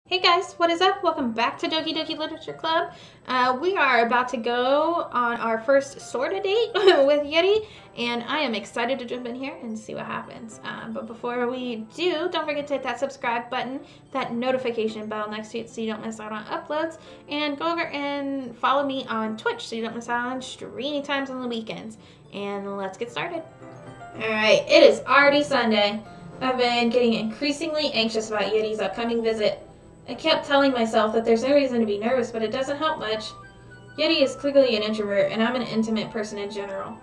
Hey guys, what is up? Welcome back to Doki Doki Literature Club. We are about to go on our first sorta date with Yeti, and I am excited to jump in here and see what happens. But before we do, don't forget to hit that subscribe button, that notification bell next to it so you don't miss out on uploads, and go over and follow me on Twitch so you don't miss out on streaming times on the weekends. And let's get started. Alright, it is already Sunday. I've been getting increasingly anxious about Yeti's upcoming visit. I kept telling myself that there's no reason to be nervous, but it doesn't help much. Yeti is clearly an introvert, and I'm an intimate person in general.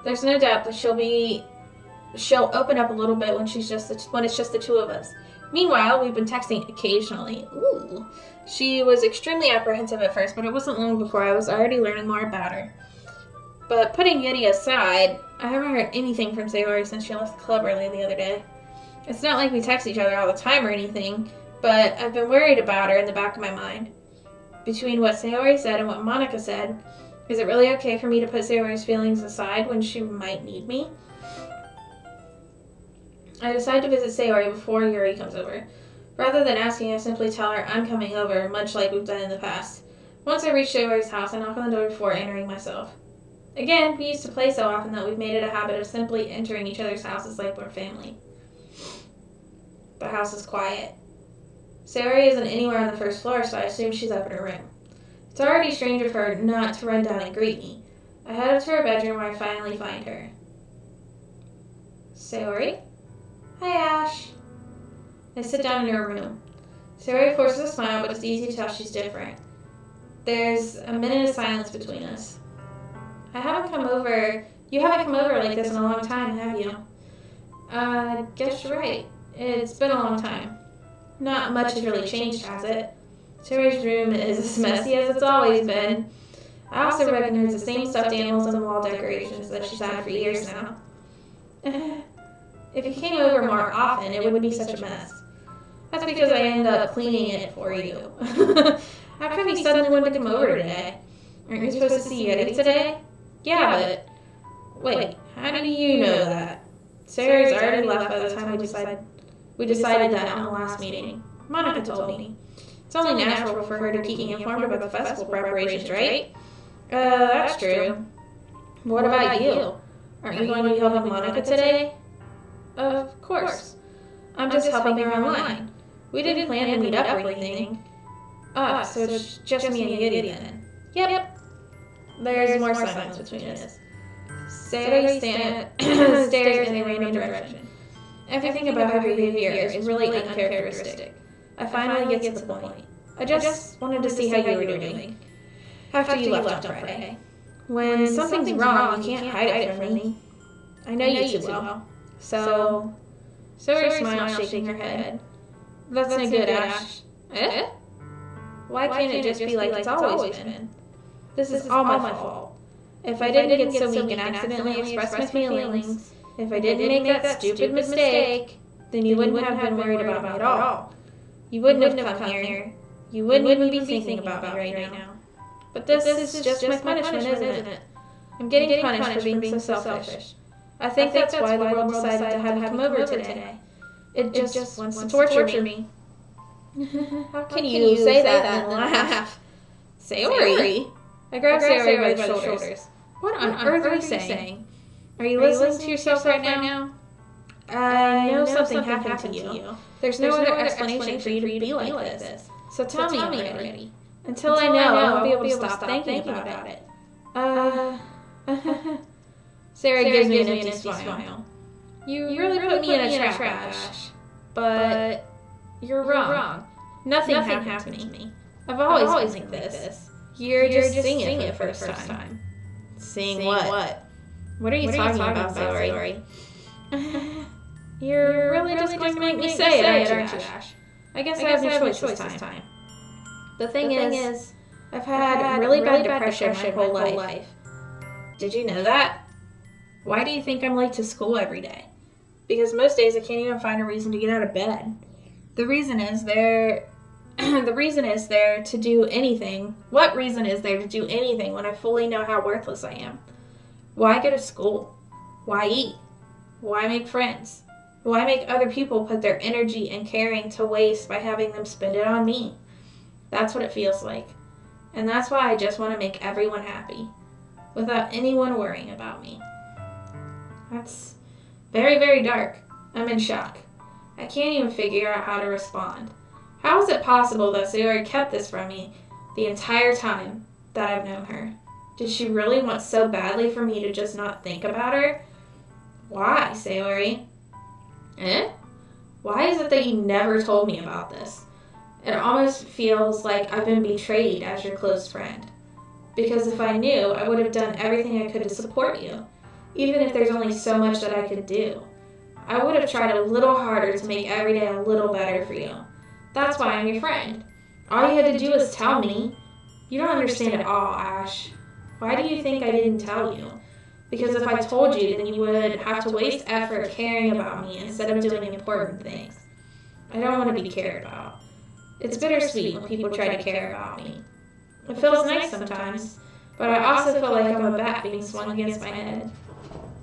There's no doubt that she'll open up a little bit when it's just the two of us. Meanwhile, we've been texting occasionally. Ooh. She was extremely apprehensive at first, but it wasn't long before I was already learning more about her. But putting Yeti aside, I haven't heard anything from Sayori since she left the club early the other day. It's not like we text each other all the time or anything, but I've been worried about her in the back of my mind. Between what Sayori said and what Monica said, is it really okay for me to put Sayori's feelings aside when she might need me? I decide to visit Sayori before Yuri comes over. Rather than asking, I simply tell her I'm coming over, much like we've done in the past. Once I reach Sayori's house, I knock on the door before entering myself. Again, we used to play so often that we've made it a habit of simply entering each other's houses like we're family. The house is quiet. Sayori isn't anywhere on the first floor, so I assume she's up in her room. It's already strange of her not to run down and greet me. I head up to her bedroom where I finally find her. Sayori? Hi, Ash. I sit down in her room. Sayori forces a smile, but it's easy to tell she's different. There's a minute of silence between us. You haven't come over like this in a long time, have you? Guess you're right. It's been a long time. Not much has really changed, has it? Sayori's room is as messy as it's always been. I also recognize the same stuffed animals and wall decorations that she's had for years now. If you came over more often, it wouldn't be such a mess. That's because I end up cleaning it for you. How come you suddenly wanted to come over today? Aren't you supposed to see Yeti today? Yeah, but... Wait, how do you know that? Sayori's already left by the time we decided that on the last meeting. Monica told me. It's only natural for her to keep me informed about the festival preparations, right? That's true. What about you? Aren't you going to be helping Monica today? Of course. I'm just helping her online. We didn't plan to meet up or anything. So it's just me and Yeti then. Yep. There's more silence between us. Sayori stares in a random direction. Everything about her behavior is really uncharacteristic. I finally get to the point. I just wanted to see how you were doing after you left on Friday. When something's wrong, you can't hide it from me. I know you too well. So, Sayori smiles, shaking her head. That's no good, Ash. Eh? Why can't it just be like it's always been? This is all my fault. If I didn't get so weak and accidentally express my feelings, if I didn't make that stupid mistake, then you wouldn't have been worried about me at all. You wouldn't have come here. You wouldn't even be thinking about me right now. But this is just my punishment, isn't it? I'm getting punished for being so selfish. I think that's why the world decided to have him come over today. It just wants to torture me. How can you say that and laugh? Sayori? I grab Sayori by the shoulders. What on earth are you saying? Are you listening to yourself right now? I know something happened to you. There's no other explanation for you to be like this. So tell me already. Until I know, I won't be able to stop thinking about it. Sarah gives me an empty smile. You really put me in a trap, Ash. But you're wrong. Nothing happened to me. I've always been like this. You're just seeing it for the first time. Seeing what? What are you talking about, Sayori? You're really just going to make me say it, aren't you, Ash? I guess I have no choice this time. The thing is, I've had really bad depression my whole life. Did you know that? Why do you think I'm late to school every day? Because most days I can't even find a reason to get out of bed. The reason is there to do anything. What reason is there to do anything when I fully know how worthless I am? Why go to school? Why eat? Why make friends? Why make other people put their energy and caring to waste by having them spend it on me? That's what it feels like. And that's why I just want to make everyone happy, without anyone worrying about me. That's very, very dark. I'm in shock. I can't even figure out how to respond. How is it possible that Sayori kept this from me the entire time that I've known her? Did she really want so badly for me to just not think about her? Why, Sayori? Why is it that you never told me about this? It almost feels like I've been betrayed as your close friend. Because if I knew, I would have done everything I could to support you, even if there's only so much that I could do. I would have tried a little harder to make every day a little better for you. That's why I'm your friend. All you had to do was tell me. You don't understand at all, Ash. Why do you think I didn't tell you? Because if I told you, then you would have to waste effort caring about me instead of doing important things. I don't want to be cared about. It's bittersweet when people try to care about me. It feels nice sometimes, but I also feel like I'm a bat being swung against my head.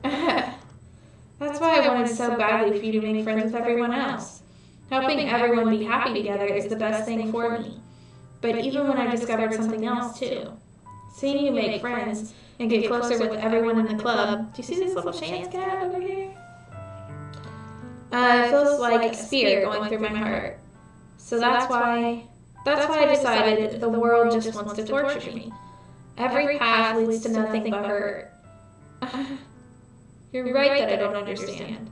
That's why I wanted so badly for you to make friends with everyone else. Helping everyone be happy together is the best thing for me. But even when I discovered something else too, seeing you make friends and get closer with everyone in the club. Do you see this little chance cat over here? It feels like a spear going through my heart. So that's why I decided the world just wants to torture me. Every path leads to nothing but hurt. You're right that I don't understand.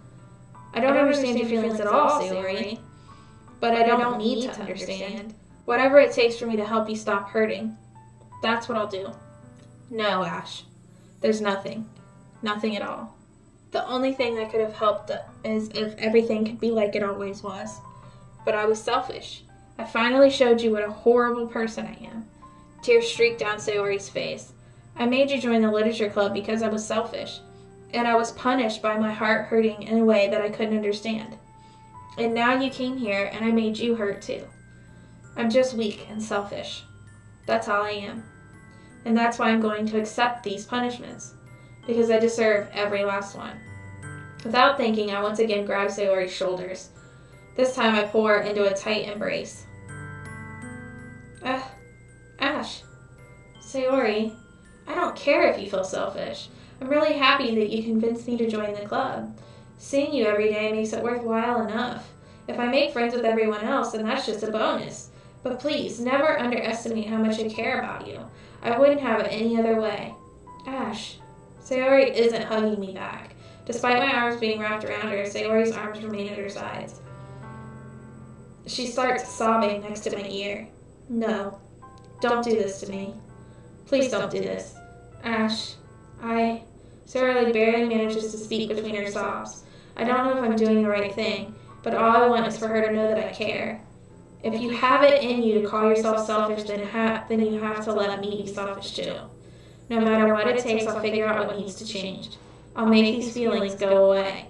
I don't understand your feelings at all, Sayori. But I don't need to understand. Whatever it takes for me to help you stop hurting, that's what I'll do. No, Ash. There's nothing. Nothing at all. The only thing that could have helped is if everything could be like it always was. But I was selfish. I finally showed you what a horrible person I am. Tears streaked down Sayori's face. I made you join the literature club because I was selfish. And I was punished by my heart hurting in a way that I couldn't understand. And now you came here and I made you hurt too. I'm just weak and selfish. That's all I am. And that's why I'm going to accept these punishments. Because I deserve every last one. Without thinking, I once again grab Sayori's shoulders. This time I pull her into a tight embrace. Ash. Sayori, I don't care if you feel selfish. I'm really happy that you convinced me to join the club. Seeing you every day makes it worthwhile enough. If I make friends with everyone else, then that's just a bonus. But please, never underestimate how much I care about you. I wouldn't have it any other way. Ash. Sayori isn't hugging me back. Despite my arms being wrapped around her, Sayori's arms remain at her sides. She starts sobbing next to my ear. No. Don't do this to me. Please don't do this. Ash. Sayori barely manages to speak between her sobs. I don't know if I'm doing the right thing, but all I want is for her to know that I care. If you have it in you to call yourself selfish, then you have to let me be selfish too. No matter what it takes, I'll figure out what needs to change. I'll make these feelings go away.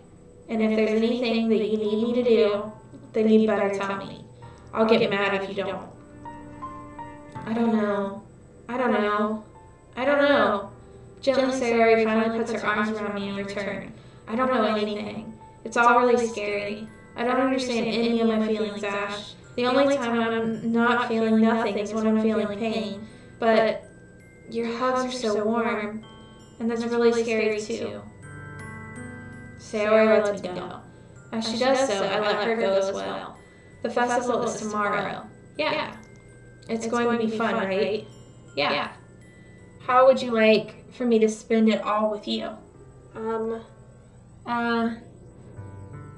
And if there's anything that you need me to do, then you'd better tell me. I'll get mad if you don't. I don't know. Gently, Sayori finally puts her arms around me in return. I don't know anything. It's all really scary. I don't understand any of my feelings, Ash. The only time I'm not feeling nothing is when I'm feeling pain. But your hugs are so warm. And that's really scary too. Sayori lets me go. As she does so, I let her go as well. The festival is tomorrow. Yeah. It's going to be fun, right? Yeah. How would you like for me to spend it all with you?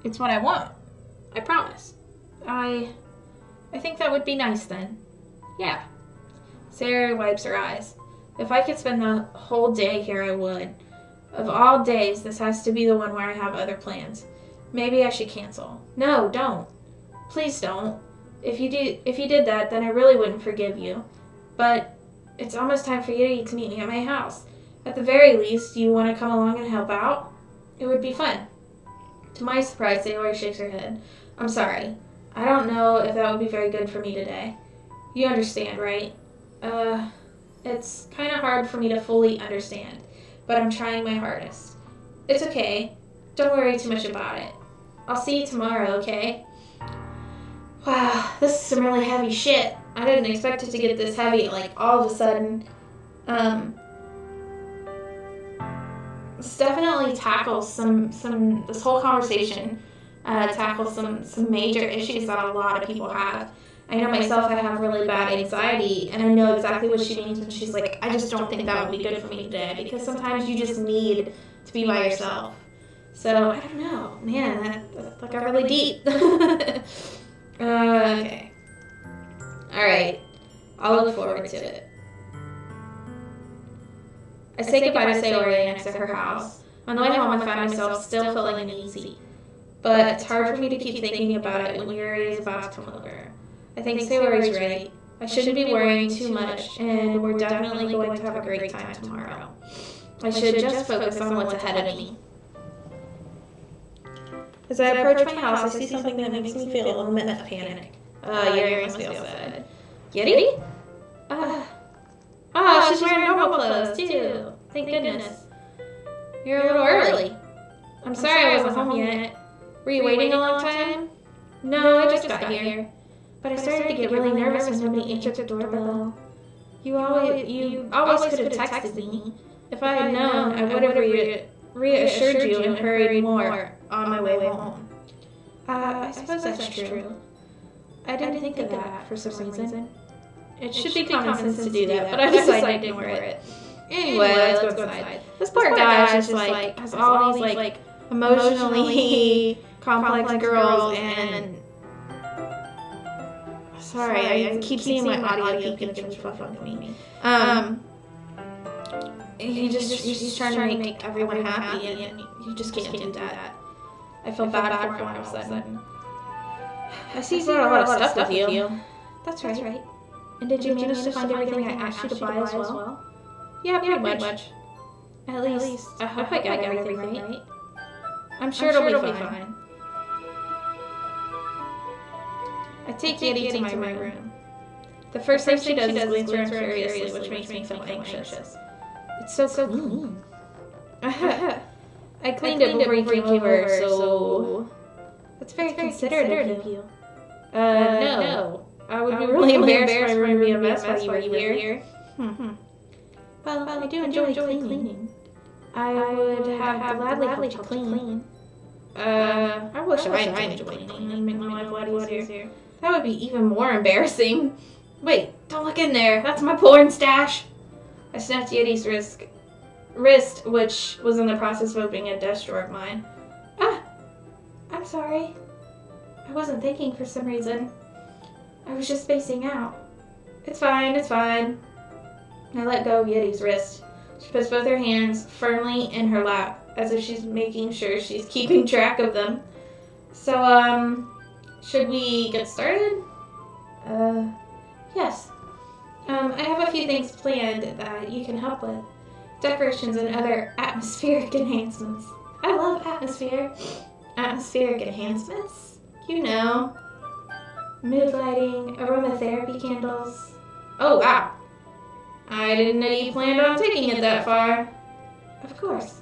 It's what I want. I promise. I think that would be nice then. Yeah. Sayori wipes her eyes. If I could spend the whole day here, I would. Of all days, this has to be the one where I have other plans. Maybe I should cancel. No, don't. Please don't. If you did that, then I really wouldn't forgive you. But it's almost time for you to meet me at my house. At the very least, do you want to come along and help out? It would be fun. To my surprise, Sayori shakes her head. I'm sorry. I don't know if that would be very good for me today. You understand, right? It's kind of hard for me to fully understand, but I'm trying my hardest. It's okay. Don't worry too much about it. I'll see you tomorrow, okay? Wow, this is some really heavy shit. I didn't expect it to get this heavy, like, all of a sudden. This definitely tackles this whole conversation tackles some major issues that a lot of people have. I know myself, I have really bad anxiety, and I know exactly what she means when she's like, I just don't think that would be good for me today, because sometimes you just need to be by yourself. So, I don't know. Man, that got really deep. Okay. Alright. I'll look forward to it. I say goodbye to Sayori next to her house. On the way home, I find myself still feeling uneasy. But it's hard for me to keep thinking about it when Yuri is about to come over. I think Sayori's right. I shouldn't be worrying too much, and we're definitely going to have a great time tomorrow. I should just focus on what's ahead of me. As I approach my house, I see something that makes me feel a little bit of panic. Yuri must be outside. Yeti? She's wearing normal clothes, too. Thank goodness. You're a little early. I'm sorry I wasn't home yet. Were you waiting a long time? No, I just got here. But I started to get really nervous when nobody answered the doorbell. You always could have texted me. If I had known, I would have reassured you and hurried more on my way home. I suppose that's true. I didn't think of that for some reason. It should be common sense to do that, but I decided to ignore it. Anyway, let's go inside. This poor guy is just like, has all these like emotionally complex girls, and sorry, I keep seeing my audio peeking and fucking with me. He's trying to make everyone happy, and you just can't do that. I feel bad for him all of a sudden. I see you brought a lot of stuff with you. That's right. And did you manage to find everything I asked you to buy as well? Yeah, pretty much. At least, I hope I got everything right. I'm sure it'll be fine. I take Yeti to my room. The first thing she does is glance around curiously, which makes me feel anxious. It's so clean. I cleaned it before you came over, so... That's very considerate of you. No. I would be really embarrassed if my room would be a mess while you were here. Well, I do enjoy cleaning. I would have gladly helped you clean. I wish I enjoyed cleaning and make my life a lot easier. That would be even more embarrassing. Wait, don't look in there. That's my porn stash. I snapped Yeti's wrist, which was in the process of opening a desk drawer of mine. I'm sorry. I wasn't thinking for some reason. I was just spacing out. It's fine. I let go of Yeti's wrist. She puts both her hands firmly in her lap, as if she's making sure she's keeping track of them. So, should we get started? Yes. I have a few things planned that you can help with. Decorations and other atmospheric enhancements. I love atmosphere. Atmospheric enhancements? You know. Mood lighting, aromatherapy candles. Oh, wow. I didn't know you planned on taking it that far. Of course.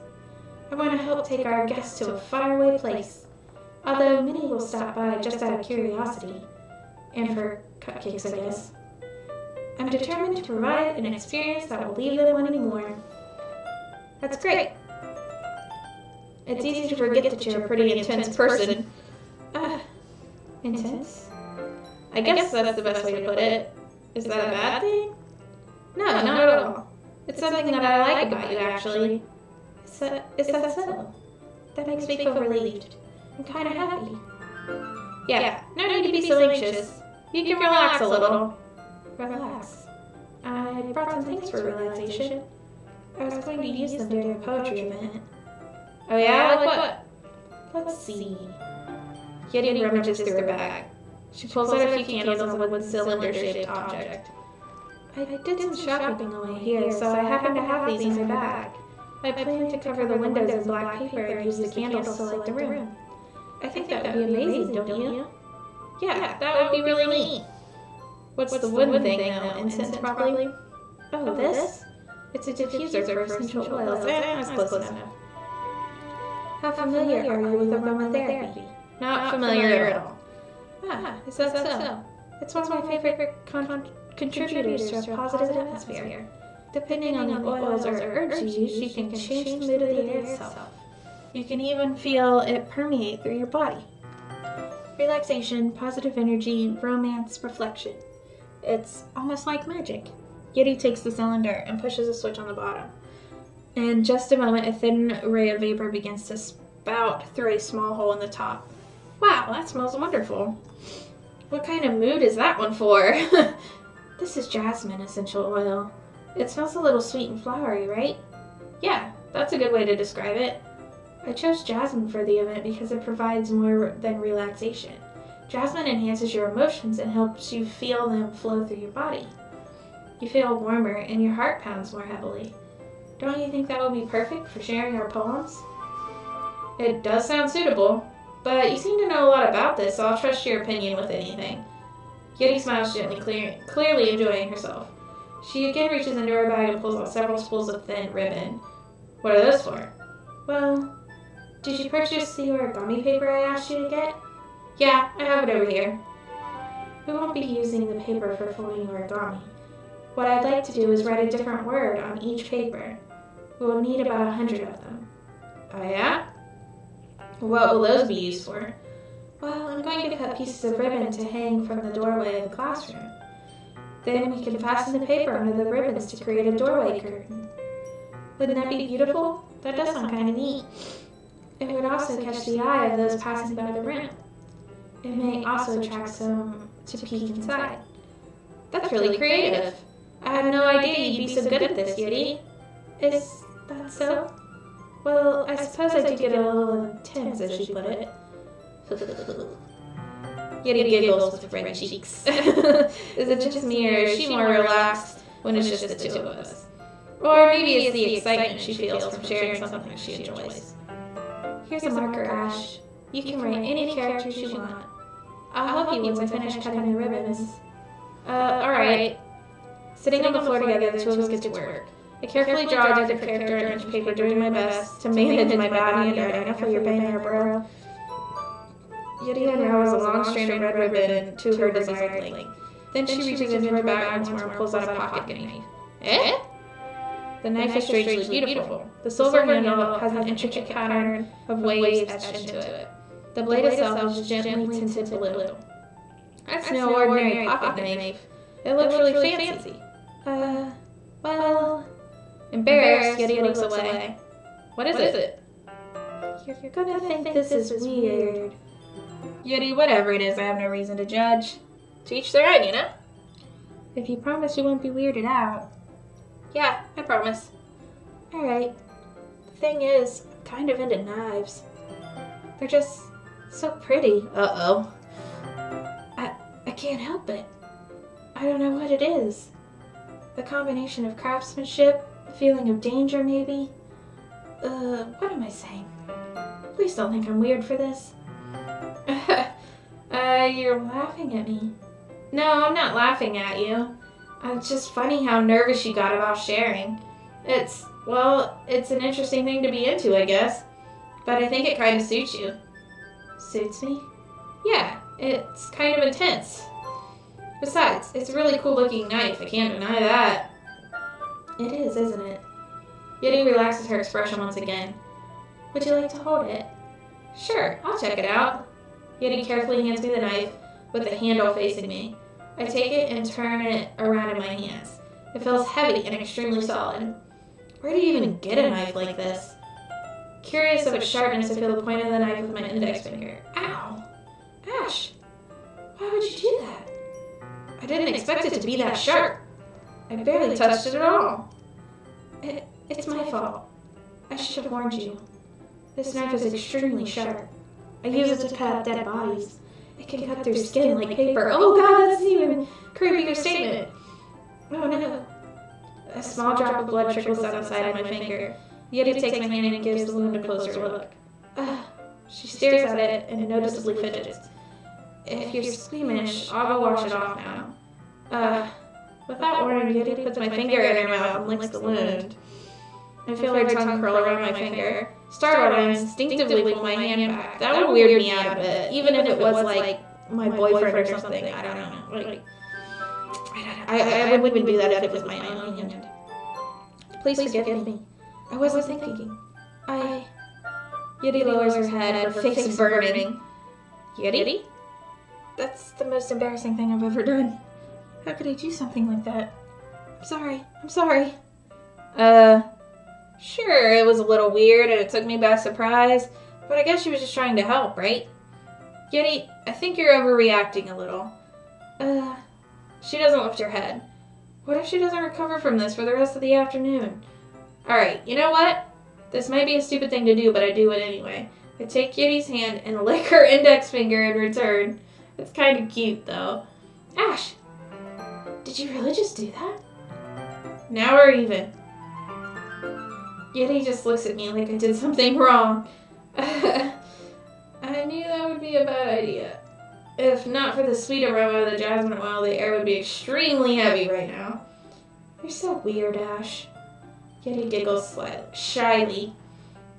I want to help take our guests to a faraway place. Although many will stop by just out of curiosity. And for cupcakes, I guess. I'm determined to provide an experience that will leave them wanting more. That's great. It's easy to forget that you're a pretty intense person. Intense? I guess that's the best way to put it. Is that a bad thing? No, not at all. It's something that I like about you, actually. Is that so? That makes me feel relieved. I'm kind of happy. Yeah, no need to be so anxious. You can relax a little. Relax. I brought some things for relaxation. I was going to use them during a poetry event. Oh yeah? Like what? Let's see. Yeti rummages through her bag. She pulls out a few candles on a wooden cylinder-shaped object. I did some shopping on the way here, so I happen to have these in my bag. I plan to cover the windows in black paper and use the candles to light the room. I think that would be amazing, don't you? Yeah, that would be really neat. What's the wood thing, though? Incense, probably? Oh, this? It's a diffuser for essential oils. That's close enough. How familiar are you with aromatherapy? Not familiar at all. Ah, is that so? It's one of my favorite contributors to a positive atmosphere. Depending on the oils or herbs you use, you can change the mood of the air itself. You can even feel it permeate through your body. Relaxation, positive energy, romance, reflection. It's almost like magic. Yeti takes the cylinder and pushes a switch on the bottom. In just a moment, a thin ray of vapor begins to spout through a small hole in the top. Wow, that smells wonderful. What kind of mood is that one for? This is jasmine essential oil. It smells a little sweet and flowery, right? Yeah, that's a good way to describe it. I chose jasmine for the event because it provides more than relaxation. Jasmine enhances your emotions and helps you feel them flow through your body. You feel warmer and your heart pounds more heavily. Don't you think that would be perfect for sharing our poems? It does sound suitable, but you seem to know a lot about this, so I'll trust your opinion with anything. Yeti smiles gently, clearly enjoying herself. She again reaches into her bag and pulls out several spools of thin ribbon. What are those for? Well, did you purchase the origami paper I asked you to get? Yeah, I have it over here. We won't be using the paper for folding origami. What I'd like to do is write a different word on each paper. We will need about 100 of them. Oh yeah? What will those be used for? Well, I'm going to cut pieces of ribbon to hang from the doorway of the classroom. Then we can fasten the paper onto the ribbons to create a doorway curtain. Wouldn't that be beautiful? That does sound kind of neat. It would also catch the eye of those passing by the room. It may also attract some to peek inside. That's really creative. I had no idea you'd be so good at this, Yeti. Is that so? Well, I suppose I do get a little intense, as she put it. Yeti giggles with red cheeks. Is it just me, or is she more relaxed when it's just the two of us? Or maybe it's the excitement she feels from sharing something she enjoys. Here's a marker, Ash. You can write any characters you want. I'll help you once I finish cutting the ribbons. Alright. Sitting on the floor together, the two of us get to work. I carefully draw a different character on each paper, doing my best to manage my body and I feel your pain there, bro. Yeti unravels a long strand of red ribbon to her desired length. Then she reaches into her bag once more and pulls out a pocket knife. Eh? The knife is strangely beautiful. The silver handle has an intricate pattern of waves etched into it. The blade itself is gently tinted blue. That's no ordinary pocket knife. It looks really fancy. Well... Embarrassed, Yeti looks away. What is it? You're gonna think this is weird. Yeti, whatever it is, I have no reason to judge. To each their own, you know? If you promise you won't be weirded out. Yeah, I promise. Alright. The thing is, I'm kind of into knives. They're just so pretty. Uh-oh. I can't help it. I don't know what it is. The combination of craftsmanship, the feeling of danger maybe. What am I saying? Please don't think I'm weird for this. You're laughing at me. No, I'm not laughing at you. It's just funny how nervous you got about sharing. It's an interesting thing to be into, I guess. But I think it kind of suits you. Suits me? Yeah, it's kind of intense. Besides, it's a really cool looking knife, I can't deny that. It is, isn't it? Yeti relaxes her expression once again. Would you like to hold it? Sure, I'll check it out. Yeti carefully hands me the knife with the handle facing me. I take it and turn it around in my hands. It feels heavy and extremely solid. Where do you even get a knife like this? Curious of its sharpness, I feel the point of the knife with my index finger. Ow! Ash! Why would you do that? I didn't expect it to be that sharp. I barely touched it at all. It's my fault. I should have warned you. This knife is extremely sharp. I use it to cut up dead bodies. It can cut through skin like paper. Oh god, that's an even creepier statement. Oh no. A small drop of blood trickles down the side of my finger. Yeti takes my hand and gives the wound a closer look. She stares at it and noticeably fidgets. If you're squeamish, I'll go wash it off now. Without warning, Yeti puts my finger in her mouth and licks the wound. I feel her tongue curl around my finger. Startled, I instinctively pulled my hand back. That would weird me out a bit, even if it was like my boyfriend or something. I don't know. Like, I wouldn't do that if it was my own hand. Please forgive me. I wasn't thinking. Yeti lowers her head, her face burning. Yeti? That's the most embarrassing thing I've ever done. How could I do something like that? I'm sorry. Sure, it was a little weird and it took me by surprise, but I guess she was just trying to help, right? Yeti, I think you're overreacting a little. She doesn't lift her head. What if she doesn't recover from this for the rest of the afternoon? Alright, you know what? This might be a stupid thing to do, but I do it anyway. I take Yeti's hand and lick her index finger in return. It's kind of cute, though. Ash! Did you really just do that? Now we're even. Yeti just looks at me like I did something wrong. I knew that would be a bad idea. If not for the sweet aroma of the jasmine oil, the air would be extremely heavy right now. You're so weird, Ash. Yeti giggles shyly.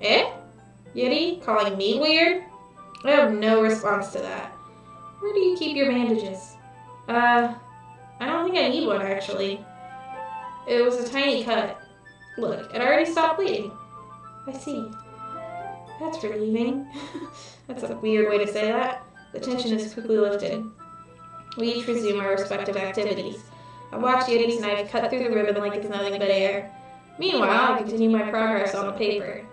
Eh? Yeti calling me weird? I have no response to that. Where do you keep your bandages? I don't think I need one, actually. It was a tiny cut. Look, it already stopped bleeding. I see. That's relieving. That's a weird way to say that. The tension is quickly lifted. We each resume our respective activities. I watch Yeti's knife cut through the ribbon like it's nothing but air. Meanwhile, I continue my progress on the paper.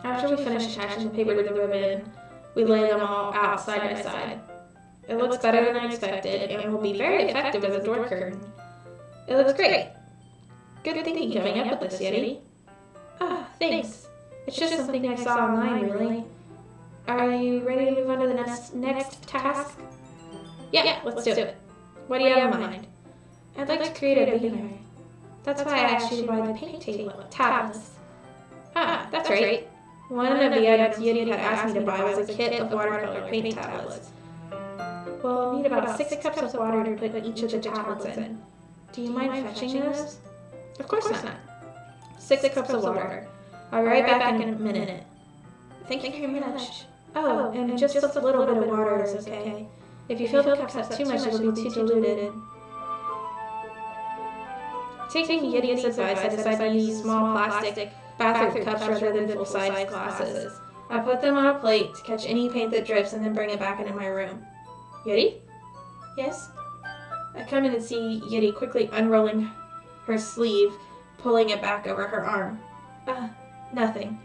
After we finish attaching the paper to the ribbon, we lay them all out side by side. It looks better than I expected, and will be very effective as a door curtain. It looks great. Good thinking coming up with this, Yeti. Thanks. It's just something I saw online, really. Are you ready to move on to the next task? Yeah, let's do it. What do you have in mind? I'd like to create a banner. That's why I asked you to buy the paint tablets. That's right. One of the items Yeti had asked me to buy was a kit of watercolor paint tablets. We'll need about 6 cups of water to put each of the tablets in. Do you mind fetching those? Of course not. 6 cups of water. I'll be right back in a minute. Thank you very much. Oh, and just a little bit of water is okay. If you fill the cups up too much, it'll be too diluted. Taking Yeti's advice, I decided to use small plastic bathroom cups rather than full-size glasses. I put them on a plate to catch any paint that drips and then bring it back into my room. Yeti? Yes? I come in and see Yeti quickly unrolling her sleeve, pulling it back over her arm. Nothing.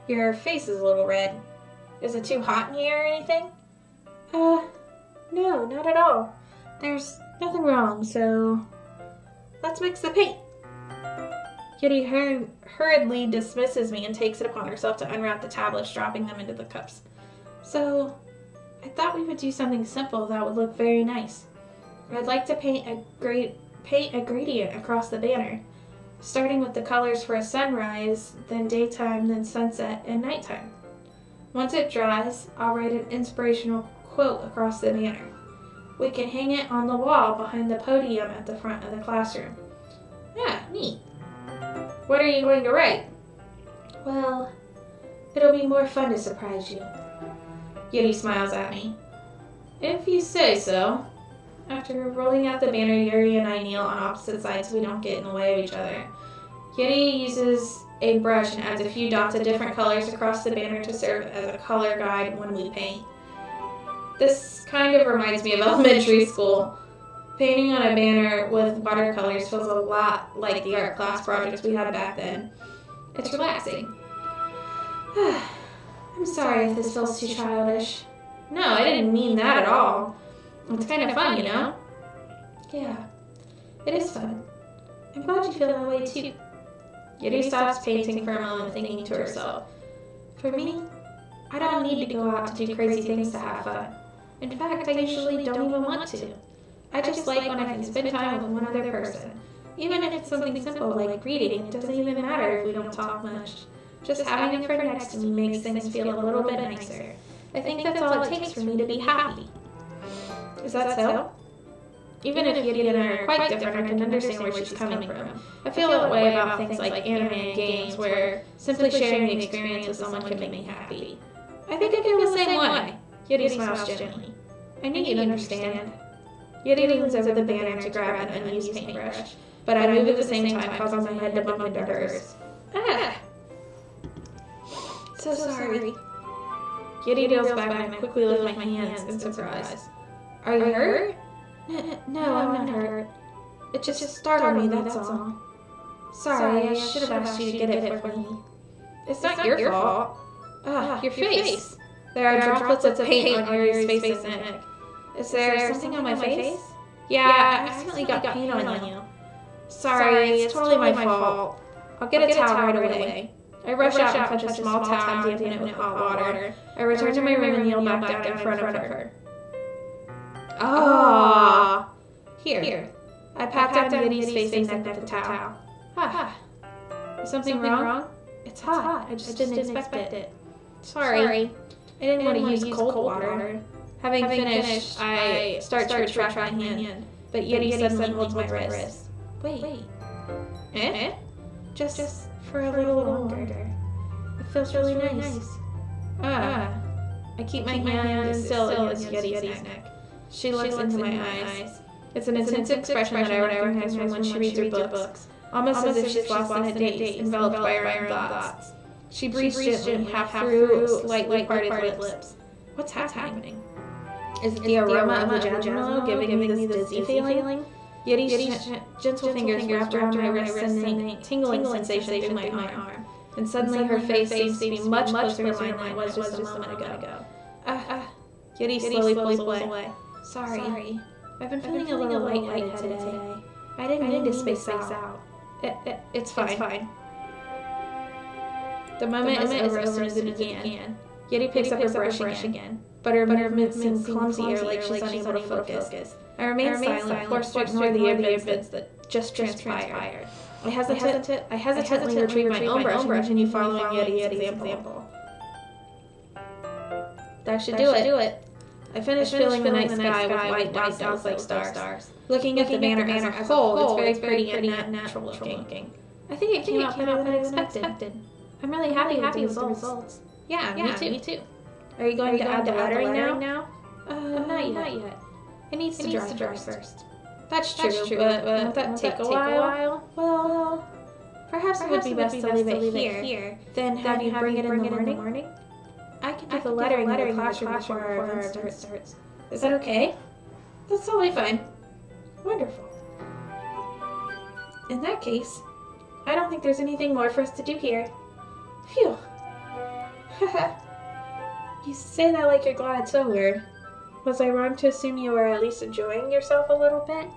Your face is a little red. Is it too hot in here or anything? No, not at all. There's nothing wrong, so let's mix the paint. Yeti hurriedly dismisses me and takes it upon herself to unwrap the tablets, dropping them into the cups. So, I thought we would do something simple that would look very nice. I'd like to paint a gradient across the banner, starting with the colors for a sunrise, then daytime, then sunset, and nighttime. Once it dries, I'll write an inspirational quote across the banner. We can hang it on the wall behind the podium at the front of the classroom. Yeah, neat. What are you going to write? Well, it'll be more fun to surprise you. Yeti smiles at me. If you say so. After rolling out the banner, Yuri and I kneel on opposite sides so we don't get in the way of each other. Yeti uses a brush and adds a few dots of different colors across the banner to serve as a color guide when we paint. This kind of reminds me of elementary school. Painting on a banner with watercolors feels a lot like the art class projects we had back then. It's relaxing. I'm sorry if this feels too childish. No, I didn't mean that at all. It's kind of fun, you know? Yeah, it is fun. I'm glad you feel that way too. Yeti stops painting for a moment, thinking to herself. For me, I don't need to go out to do crazy things to have fun. In fact, I usually don't even want to. I just like when I can spend time with one other person. Even if it's something simple like reading, it doesn't even matter if we don't talk much. Just having a friend next to me makes things feel a little bit nicer. I think that's all it takes for me to be happy. Is that so? Even if Yeti and I are quite different, I can understand where she's coming from. I feel that way about things like anime and games, where simply sharing the experience with someone can make me happy. I think I feel the same way. Yeti smiles gently. I need you to understand. Yeti leans over the banner to grab an unused paintbrush, but I move at the same time, causing my head to bump into hers. Ah! So sorry. Yeti deals back and I quickly lift my hands in surprise. Are you hurt? No, I'm not hurt. It just startled me, that's all. Sorry, I should have asked you to get it for me. It's not your fault. Ah, your face. There are droplets of paint on Yuri's face and neck. Is there something on my face? Yeah, I accidentally got paint on you. Sorry, it's totally my fault. I'll get a towel right away. I rush out and fetch a small towel and dampen it with hot water. I return to my room and kneel back down in front of her. Ah! Here. I pat down Yeti's face and neck with the towel. Ah. Is something wrong? It's hot. I just didn't expect it. Sorry. I didn't want to use cold water. Having finished, I start to retract my hand, but Yeti suddenly holds my wrist. Wait. Eh? Just for a little longer. It feels really nice. I keep my hand still against Yeti's neck. She looks into my eyes. It's an intense expression that I recognize from when she reads her books, almost as if she's lost in a daze, enveloped by her own thoughts. She breathes gently, half through slightly parted lips. What's happening? Is it the aroma of the jasmine giving me this dizzy feeling? Yeti's gentle fingers wrapped around my wrist, sending a tingling sensation through my arm. And suddenly her face seems to be much closer to mine than it was just a moment ago. Yeti slowly pulls away. Sorry. I've been feeling a little lightheaded today. I didn't mean to space out. It's fine. The moment is over as soon as it began. Yeti picks up her brush again, but her movements seem clumsier, like she's unable to focus. I remain silent, forced to ignore the evidence that just transpired. I hesitantly retrieve my own brush and continue following Yeti's example. That should do it. I finished filling the night sky with white dots like stars. Looking at the banner as a whole, it's very pretty and natural looking. I think it came out better than I expected. I'm really happy with the results. Yeah, me too. Are you going to add the lettering now? Not yet. It needs to dry first. That's true, but won't that take a while? Well, perhaps it would be best to leave it here. Then have you bring it in the morning? I can do the lettering in the classroom before our event starts. Is that okay? That's totally fine. Wonderful. In that case, I don't think there's anything more for us to do here. Phew. You say that like you're glad it's over. Was I wrong to assume you were at least enjoying yourself a little bit?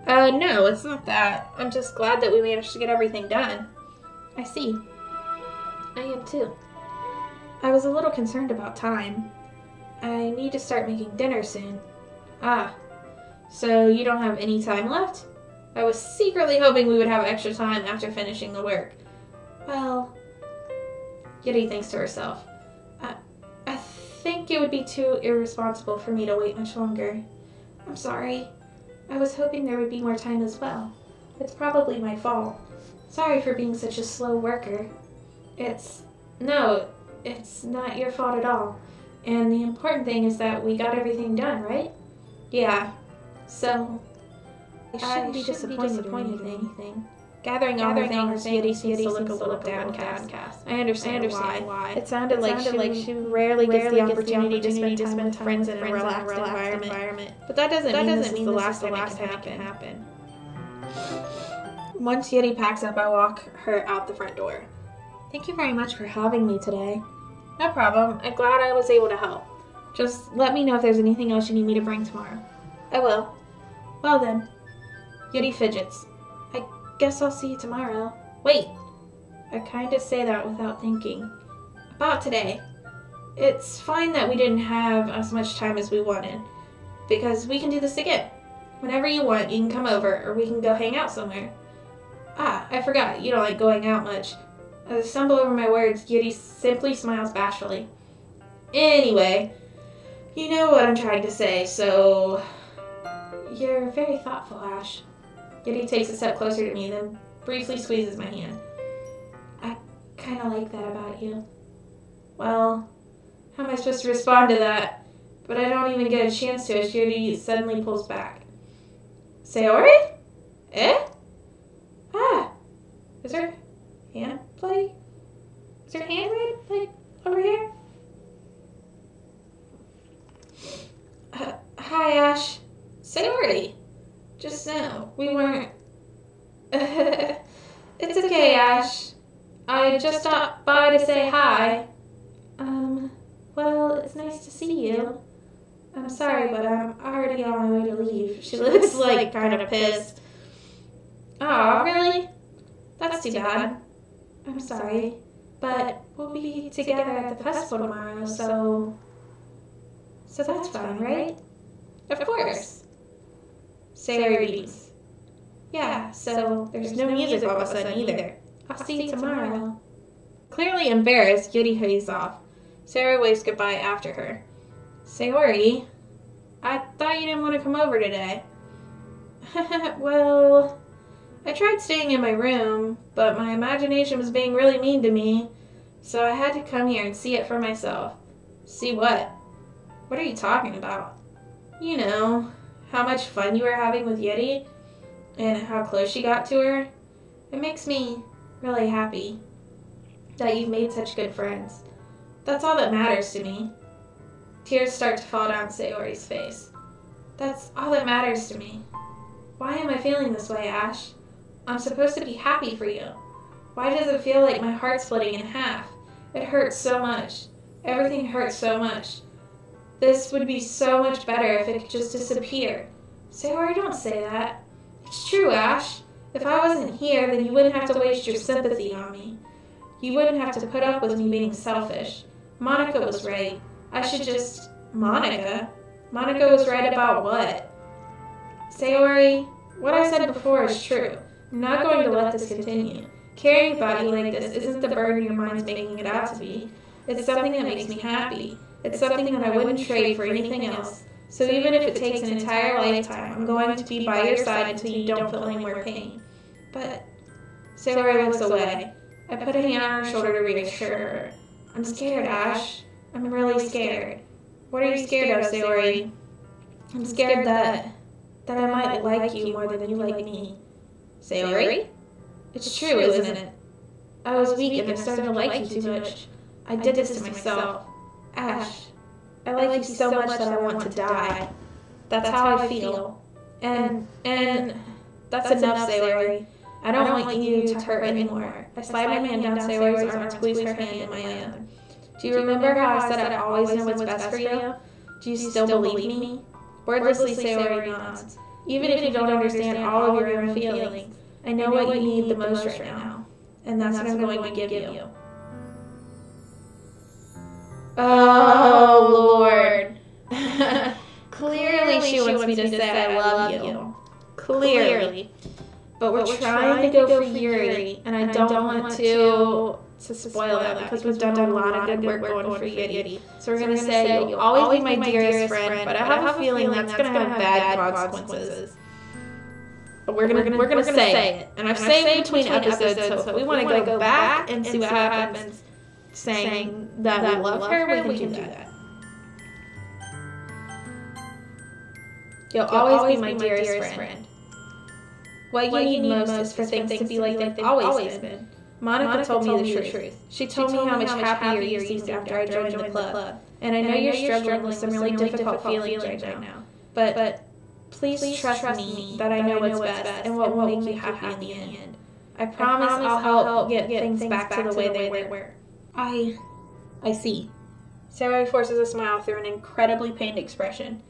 No, it's not that. I'm just glad that we managed to get everything done. I see. I am too. I was a little concerned about time. I need to start making dinner soon. So you don't have any time left? I was secretly hoping we would have extra time after finishing the work. Well, Yeti thinks to herself. I think it would be too irresponsible for me to wait much longer. I'm sorry. I was hoping there would be more time as well. It's probably my fault. Sorry for being such a slow worker. No, it's not your fault at all. And the important thing is that we got everything done, right? Yeah. So, I shouldn't be disappointed or anything. Gathering all her things, Yeti seems to look a little downcast. I understand why. It sounded like she rarely gets the opportunity to spend time with friends in a relaxed environment. But that doesn't mean this is the last time it can happen. Once Yeti packs up, I walk her out the front door. Thank you very much for having me today. No problem. I'm glad I was able to help. Just let me know if there's anything else you need me to bring tomorrow. I will. Well then. Yeti fidgets. I guess I'll see you tomorrow. Wait. I kind of say that without thinking. About today. It's fine that we didn't have as much time as we wanted. Because we can do this again. Whenever you want, you can come over, or we can go hang out somewhere. I forgot. You don't like going out much. As I stumble over my words, Yeti simply smiles bashfully. Anyway, you know what I'm trying to say, so... You're very thoughtful, Ash. Yeti takes a step closer to me, then briefly squeezes my hand. I kind of like that about you. Well, how am I supposed to respond to that? But I don't even get a chance to as Yeti suddenly pulls back. Sayori? Eh? Ah! Is her hand bloody? Is her hand red? Like, over here? Hi, Ash. Sayori. Just now, we weren't... It's okay, Ash. I just stopped by to say hi. Well, it's nice to see you. I'm sorry, but I'm already on my way to leave. She looks like kind of pissed. Aw, really? That's too bad. I'm sorry, but we'll be together at the festival tomorrow, so that's fine, right? Of course. Sayori beams. Yeah, so there's no music all of a sudden either. I'll see you tomorrow. Clearly embarrassed, Yeti hurries off. Sayori waves goodbye after her. Sayori, I thought you didn't want to come over today. Well, I tried staying in my room, but my imagination was being really mean to me, so I had to come here and see it for myself. See what? What are you talking about? You know, how much fun you were having with Yeti, and how close she got to her. It makes me really happy that you've made such good friends. That's all that matters to me. Tears start to fall down Sayori's face. That's all that matters to me. Why am I feeling this way, Ash? I'm supposed to be happy for you. Why does it feel like my heart's splitting in half? It hurts so much. Everything hurts so much. This would be so much better if it could just disappear. Sayori, don't say that. It's true, Ash. If I wasn't here, then you wouldn't have to waste your sympathy on me. You wouldn't have to put up with me being selfish. Monica was right. I should just... Monica? Monica was right about what? Sayori, what I said before is true. I'm not going to let this continue. Caring about you like this isn't the burden your mind's making it out to be. It's something that makes me happy. It's something that I wouldn't trade for anything else. So even if it takes an entire lifetime, I'm going to be by your side until you don't feel any more pain. But... Sayori looks away. I put a hand on her shoulder to reassure her. I'm scared, Ash. I'm really scared. What are you scared of, Sayori? I'm scared that I might like you more than you like me. Sayori? It's true, isn't it? I was weak and I started to like you too much. I did this to myself. Ash, I like you so much that I want to die. That's how I feel. And that's enough, Sayori. I don't want you to hurt anymore. I slide my hand down Sayori's arm and squeeze her hand in my own. Do you remember how I said I always know what's best for you? Do you still believe me? Wordlessly, Sayori nods. Even if you don't understand all of your own feelings, I know what you need the most right now. And that's what I'm going to give you. Oh, Lord. Clearly she wants me to say I love you. Clearly. But we're trying to go for Yuri, and I don't want to spoil that because we've done a lot of good work going for Yuri. So we're going to say, you'll always be my dearest friend, but I have a feeling that's going to have bad consequences. But we're gonna say it. And I've saved between episodes, so if we want to go back and see what happens saying that we love her, we can do that. You'll always be my dearest friend. What you need most is for things to be like they've always been. Monica told me the truth. She told me how much happier you seemed after I joined the club. And I know you're struggling with some really difficult feelings right now. But please trust me that I know what's best and what will make you happy in the end. I promise I'll help get things back to the way they were. I see. Sayori forces a smile through an incredibly pained expression.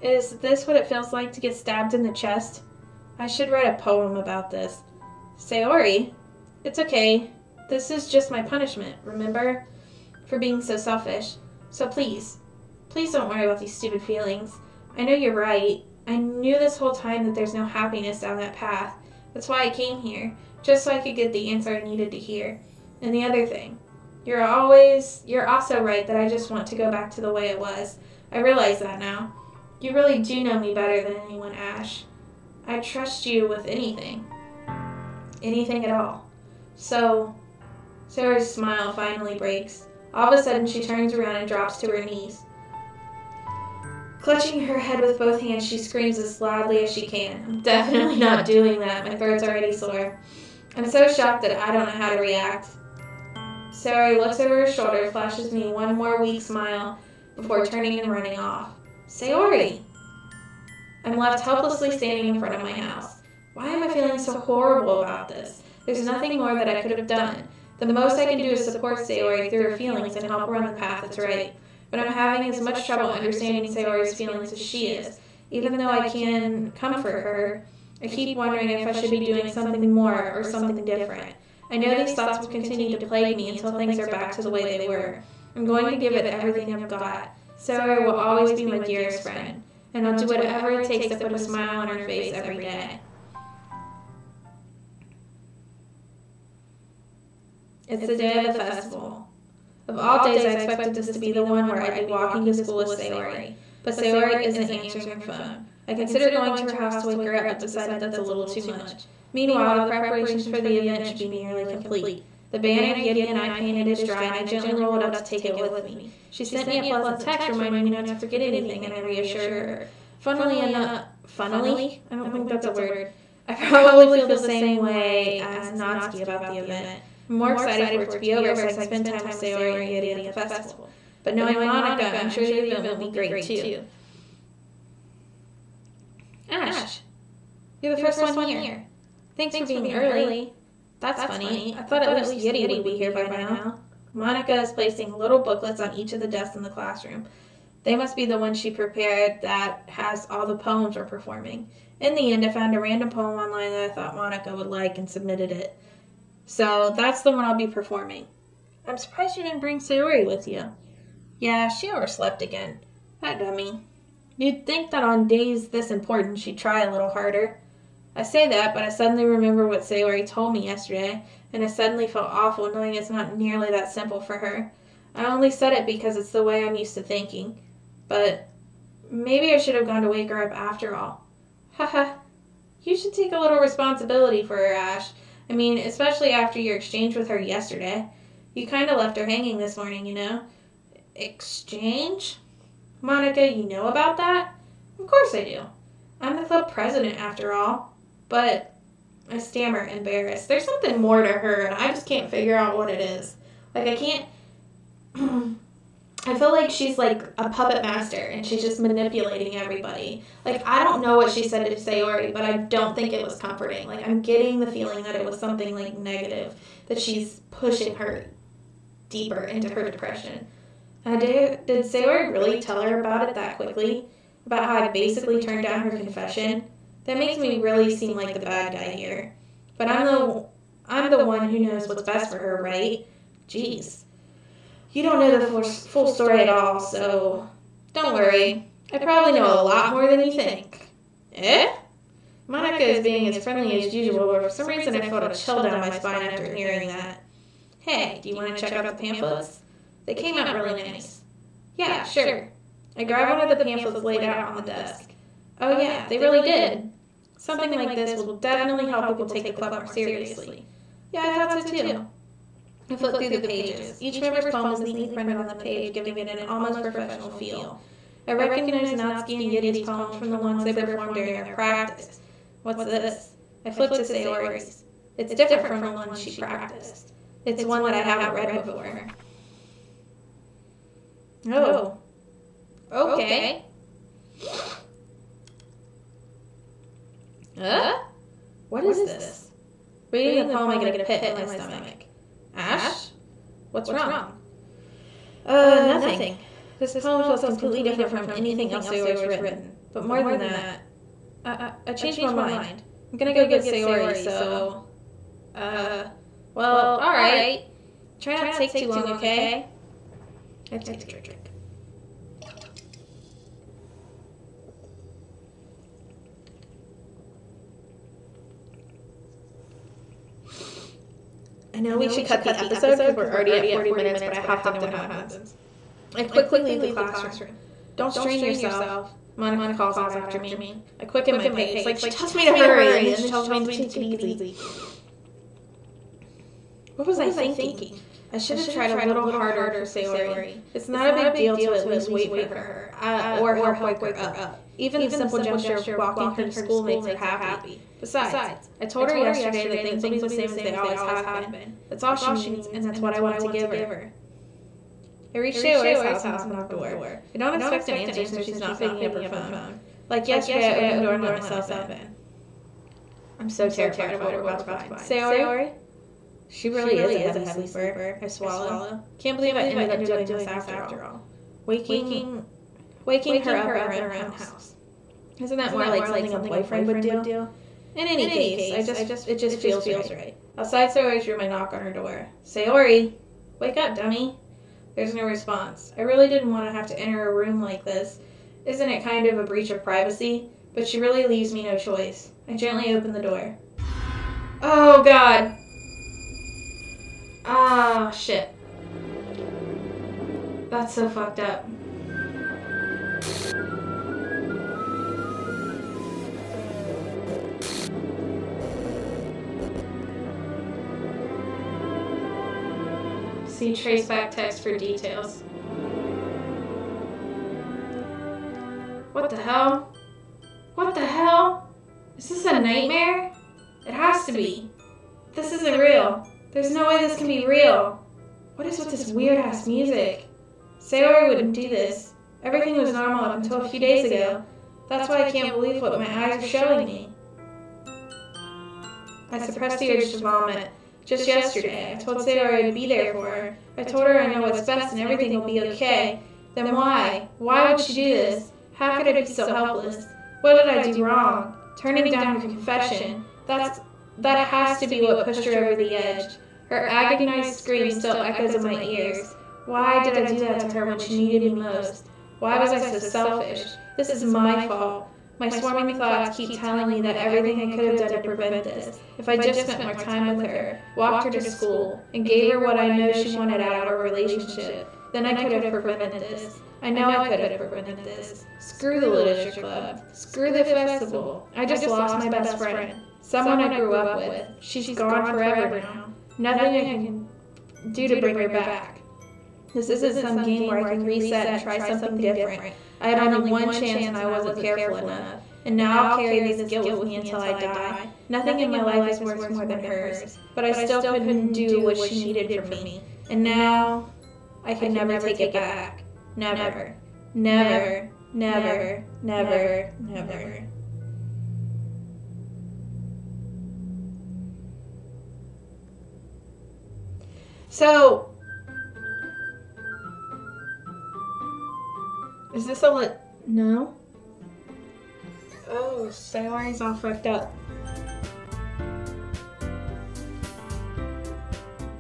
Is this what it feels like to get stabbed in the chest? I should write a poem about this. Sayori, it's okay. This is just my punishment, remember? For being so selfish. So please don't worry about these stupid feelings. I know you're right. I knew this whole time that there's no happiness down that path. That's why I came here, just so I could get the answer I needed to hear. And the other thing, you're also right that I just want to go back to the way it was. I realize that now. You really do know me better than anyone, Ash. I trust you with anything. Anything at all. So, Sarah's smile finally breaks. All of a sudden, she turns around and drops to her knees. Clutching her head with both hands, she screams as loudly as she can. I'm definitely not doing that. My throat's already sore. I'm so shocked that I don't know how to react. Sayori looks over her shoulder, flashes me one more weak smile before turning and running off. Sayori! I'm left helplessly standing in front of my house. Why am I feeling so horrible about this? There's nothing more that I could have done. The most I can do is support Sayori through her feelings and help her on the path that's right. But I'm having as much trouble understanding Sayori's feelings as she is. Even though I can comfort her, I keep wondering if I should be doing something more or something different. I know these thoughts will continue to plague me until things are back to the way they were. I'm going to give it everything I've got. Sayori will always be my dearest friend, and I'll do whatever it takes to put a smile on her face every day. It's the day of the festival. Of all days, I expected this to be the one where I'd be walking to school with Sayori, but Sayori isn't answering her phone. I considered going to her house to wake her up, but decided that's a little too much. Meanwhile, the preparations for the event should be nearly complete. The banner Yeti and I painted is dry, and I gently rolled up to take it with me. She sent me a pleasant text reminding me not to forget anything, and I reassured her. Funnily enough, funnily? I don't think that's a word. I probably feel the same way as Natsuki about the event. I'm more excited for it to be over so I can spend time with Sayori and Yeti at the festival. But knowing Monica, I'm sure the event will be great too. Ash, you're the first one here. Thanks for being early. That's funny. I thought at least Yeti would be here by now. Monica is placing little booklets on each of the desks in the classroom. They must be the ones she prepared that has all the poems we're performing. In the end, I found a random poem online that I thought Monica would like and submitted it. So that's the one I'll be performing. I'm surprised you didn't bring Sayori with you. Yeah, she overslept again. That dummy. You'd think that on days this important she'd try a little harder. I say that, but I suddenly remember what Sayori told me yesterday, and I suddenly felt awful knowing it's not nearly that simple for her. I only said it because it's the way I'm used to thinking. But maybe I should have gone to wake her up after all. Haha. You should take a little responsibility for her, Ash. I mean, especially after your exchange with her yesterday. You kind of left her hanging this morning, you know. Exchange? Monica, you know about that? Of course I do. I'm the club president, after all. But I stammer, embarrassed. There's something more to her, and I just can't figure out what it is. Like, I can't... I feel like she's like a puppet master, and she's just manipulating everybody. Like, I don't know what she said to Sayori, but I don't think it was comforting. Like, I'm getting the feeling that it was something, like, negative, that she's pushing her deeper into her depression. Did Sayori really tell her about it that quickly? About how I basically turned down her confession? That makes me really seem like the bad guy here. But I'm the one who knows what's best for her, right? Jeez. You don't know the full story at all, so don't worry. I probably know a lot more than you think. Eh? Monica is being as friendly as usual, but for some reason I felt a chill down my spine after hearing that. Hey, do you want to check out the pamphlets? They came out really nice. Yeah, sure. I grabbed one of the pamphlets laid out on the desk. Oh yeah, they really did. Something like this will definitely help people take the club more seriously. Yeah, I thought so too. I flipped through the pages. Each member's poem is neatly printed on the page, giving it an almost professional feel. I recognized Natsuki and Yeti's poems from the ones they performed during their practice. What's this? I flipped to Sayori's. It's different from the one she practiced. It's one that I haven't read before. Oh. Okay. What is this? Reading the poem, I get a pit in my stomach. Ash? What's wrong? Nothing. This poem feels completely different from anything else Sayori's written. But more than that, I changed my mind. I'm gonna go get Sayori, so... Well, alright. Try not to take too long, okay? I have to take a drink. I know we should cut the episode because we're already at 40 minutes, but I have to know what happens. I quickly leave the classroom. Don't strain yourself. Monica calls out after me. I quicken my pace. Like, she tells me to hurry, and then she tells me to take it easy. What was I thinking? I should have tried a little harder for Sayori. It's not a big deal to at least wait for her, or help wake her up. Even the simple gesture of walking her to school makes her happy. Besides, I told her yesterday that things will be the same as they always have been. That's all she needs, and that's what I want to give her. I reached Sayori's house and knocked on the door. I don't expect an answer since she's not picking up her phone. Like yesterday, I opened the door and let myself in. I'm so terrified of what we're about to find. Sayori? She really is a heavy sleeper. I swallow. Can't believe I ended up doing this after all. Waking her up in her own house. Isn't that more like something a boyfriend would do? In any case, it just feels right. Outside Sayori's room, I knock on her door. Sayori, wake up, dummy. There's no response. I really didn't want to have to enter a room like this. Isn't it kind of a breach of privacy? But she really leaves me no choice. I gently open the door. Oh, God. Ah, shit. That's so fucked up. See traceback text for details. What the hell? What the hell? Is this a nightmare? It has to be. This isn't real. There's no way this can be real. What is with this weird-ass music? Sayori wouldn't do this. Everything was normal up until a few days ago. That's why I can't believe what my eyes are showing me. I suppressed the urge to vomit. Just yesterday, I told Sayori I'd be there for her. I told her I know what's best and everything will be okay. Then why? Why would she do this? How could I be so helpless? What did I do wrong? Turning down her confession. That has to be what pushed her over the edge. Her agonized scream still echoes in my ears. Why did I do that to her when she needed me most? Why was I so selfish? This is my fault. My swarming thoughts keep telling me that everything I could have done to prevent this. If I just spent more time with her, walked her to school, and gave her what I know she wanted out of our relationship, then I could have prevented this. I know I could have prevented this. Screw the literature club. Screw the festival. I just lost my best friend. Someone I grew up with. She's gone forever now. Nothing I can do to bring her back. This isn't some game where I can reset and try something different. I had only one chance and I wasn't careful enough. And now I'll carry this guilt with me until I die. Nothing in my life is worth more than hers. But I still couldn't do what she needed from me. And now I can never take it back. Never. Never. Never. Never. Never. So, is this a no? Oh, Sayori's all fucked up.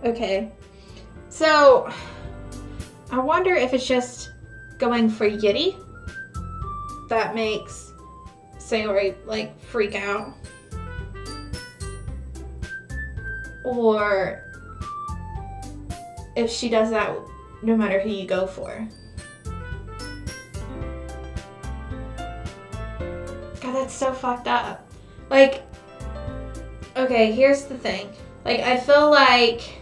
Okay. So, I wonder if it's just going for Yiddy that makes Sayori, like, freak out. Or if she does that no matter who you go for. God, that's so fucked up. Like, okay, here's the thing. Like, I feel like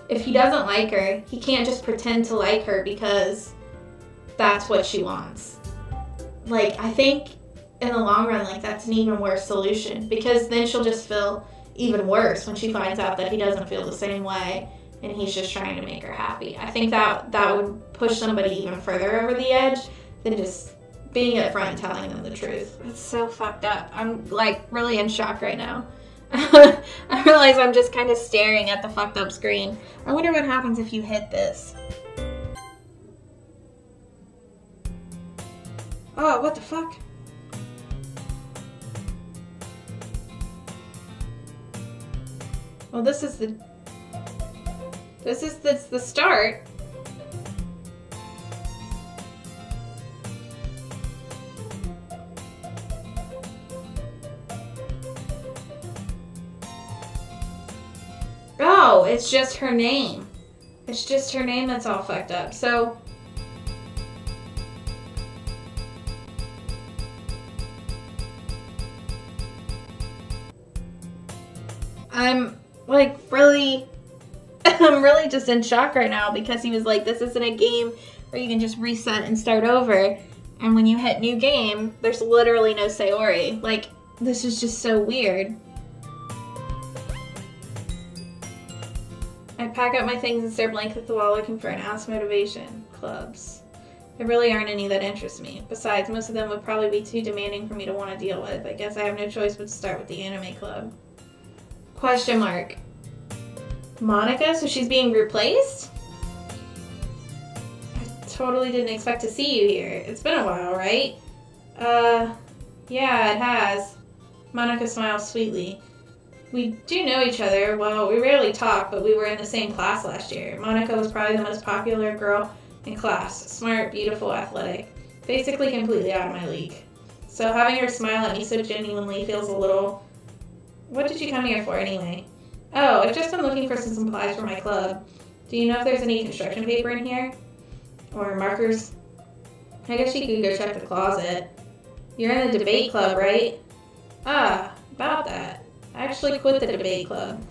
if he doesn't like her, he can't just pretend to like her because that's what she wants. Like, I think in the long run, like, that's an even worse solution because then she'll just feel even worse when she finds out that he doesn't feel the same way and he's just trying to make her happy. I think that would push somebody even further over the edge than just being upfront and telling them the truth. It's so fucked up. I'm, like, really in shock right now. I realize I'm just kind of staring at the fucked up screen. I wonder what happens if you hit this. Oh, what the fuck? Well, this is the start. Oh, it's just her name. It's just her name that's all fucked up. So, I'm like really, I'm really just in shock right now because he was like, this isn't a game where you can just reset and start over. And when you hit new game, there's literally no Sayori. Like, this is just so weird. I pack up my things and stare blankly at the wall looking for an ounce motivation. Clubs. There really aren't any that interest me. Besides, most of them would probably be too demanding for me to want to deal with. I guess I have no choice but to start with the anime club. Question mark. Monica? So she's being replaced? I totally didn't expect to see you here. It's been a while, right? Yeah, it has. Monica smiles sweetly. We do know each other. Well, we rarely talk, but we were in the same class last year. Monica was probably the most popular girl in class. Smart, beautiful, athletic. Basically completely out of my league. So having her smile at me so genuinely feels a little... What did you come here for anyway? Oh, I've just been looking for some supplies for my club. Do you know if there's any construction paper in here? Or markers? I guess you could go check the closet. You're in the debate club, right? Ah, about that. I actually quit the debate club.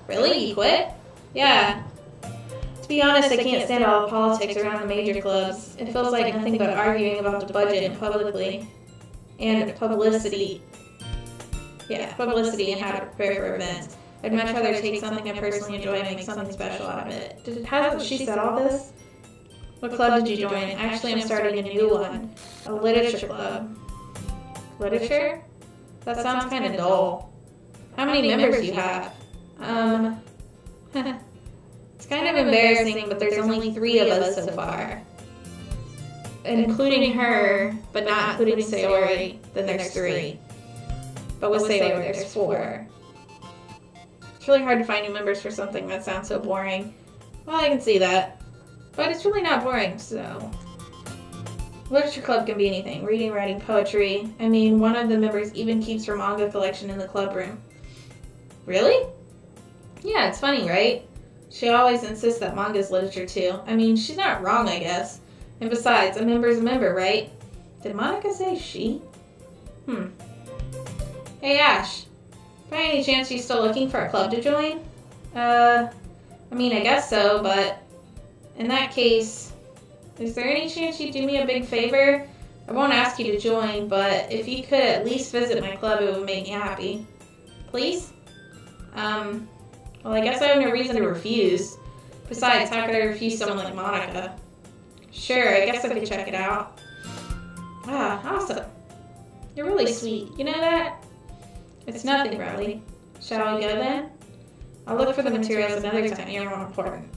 Really? You quit? Yeah. To be honest, I can't stand all the politics around the major clubs. It feels like nothing but arguing about the budget publicly. And publicity. Yeah, publicity and how to prepare for events. I'd much rather take something I personally enjoy and make something special out of it. Hasn't she said all this? What club did you join? Actually, I'm starting a new one. A literature club. Literature? That sounds kind of dull. How many members do you have? It's kind of embarrassing, but there's only 3 of us so far. Including her, but not including Sayori, then there's 3. But with Sayori, there's 4. It's really hard to find new members for something that sounds so boring. Well, I can see that. But it's really not boring, so... Literature club can be anything. Reading, writing, poetry. I mean, one of the members even keeps her manga collection in the club room. Really? Yeah, it's funny, right? She always insists that manga's literature, too. I mean, she's not wrong, I guess. And besides, a member's a member, right? Did Monica say she? Hey, Ash. By any chance you still looking for a club to join? I mean, I guess so, but... In that case... Is there any chance you'd do me a big favor? I won't ask you to join, but if you could at least visit my club, it would make me happy. Please? Well, I guess I have no reason to refuse. Besides, how could I refuse someone like Monica? Sure, I guess I could check it out. Ah, awesome. You're really sweet. You know that? It's nothing, really. Shall we go then? I'll look for the materials another time. You're more important.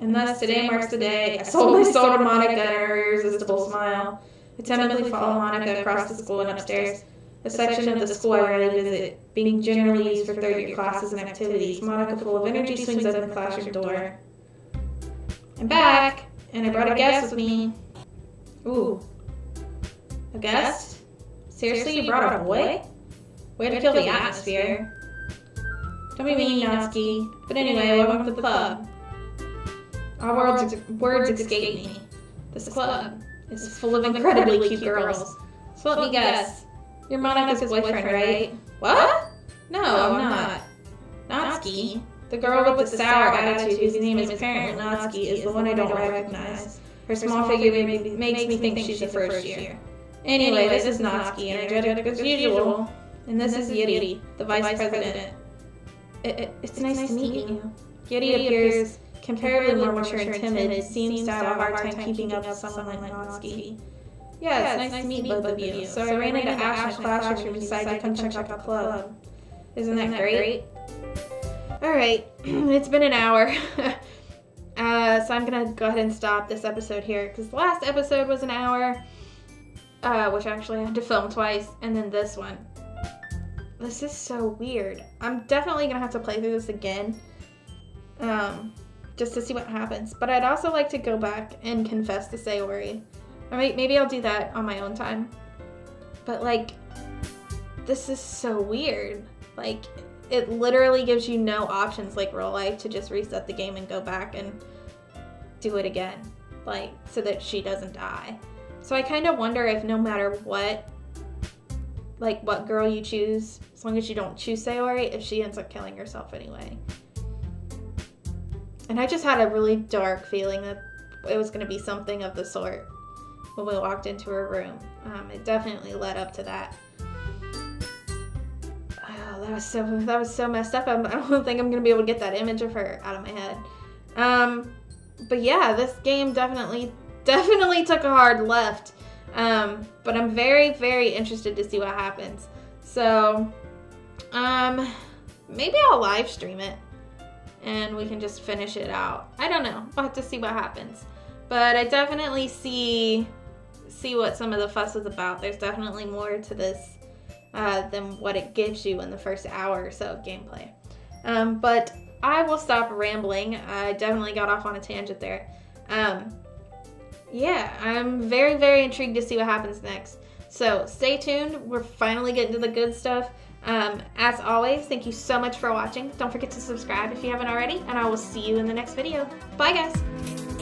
And thus, today marks the day I sold my soul to Monica and her irresistible smile. I timidly follow Monica across the school and upstairs. A section of the school I rarely visit, being generally used for third-year classes and activities. Monica, full of energy, swings open the classroom door. I'm back, and I brought a guest with me. Ooh. A guest? Seriously, you brought a boy? Way to kill the atmosphere. Don't be mean, Natsuki. But anyway, welcome to the club. Our words escape me. This club is full of incredibly cute girls. So let me guess. You're Monica's boyfriend, right? What? No, I'm not. Natsuki, the girl with the sour attitude whose name is apparently Natsuki, is the one I don't recognize. Her small figure makes me think she's the first year. Anyway, this is Natsuki, energetic as usual. And this is Yuri, the vice president. It's nice to meet you. Yuri appears comparatively more mature and timid, seems to have a hard time keeping up with someone like Natsuki. Yeah, it's nice to meet both of you. So I ran into Ash in the classroom and decided to come check out the club. Isn't that great? Alright, it's been an hour. So I'm gonna go ahead and stop this episode here, because the last episode was an hour, which actually I had to film twice, and then this one. This is so weird. I'm definitely gonna have to play through this again, just to see what happens. But I'd also like to go back and confess to Sayori. Or maybe I'll do that on my own time. But like, this is so weird. Like, it literally gives you no options like real life to just reset the game and go back and do it again. Like, so that she doesn't die. So I kind of wonder if no matter what, like what girl you choose, As long as you don't choose Sayori if she ends up killing herself anyway. And I just had a really dark feeling that it was going to be something of the sort when we walked into her room. It definitely led up to that. Oh, that was so messed up. I don't think I'm going to be able to get that image of her out of my head. But yeah, this game definitely took a hard left. But I'm very, very interested to see what happens. So, maybe I'll live stream it and we can just finish it out. I don't know. I'll have to see what happens. But I definitely see what some of the fuss is about. There's definitely more to this than what it gives you in the first hour or so of gameplay. But I will stop rambling. I definitely got off on a tangent there. Yeah, I'm very, very intrigued to see what happens next. So stay tuned. We're finally getting to the good stuff. As always, thank you so much for watching. Don't forget to subscribe if you haven't already, and I will see you in the next video. Bye, guys.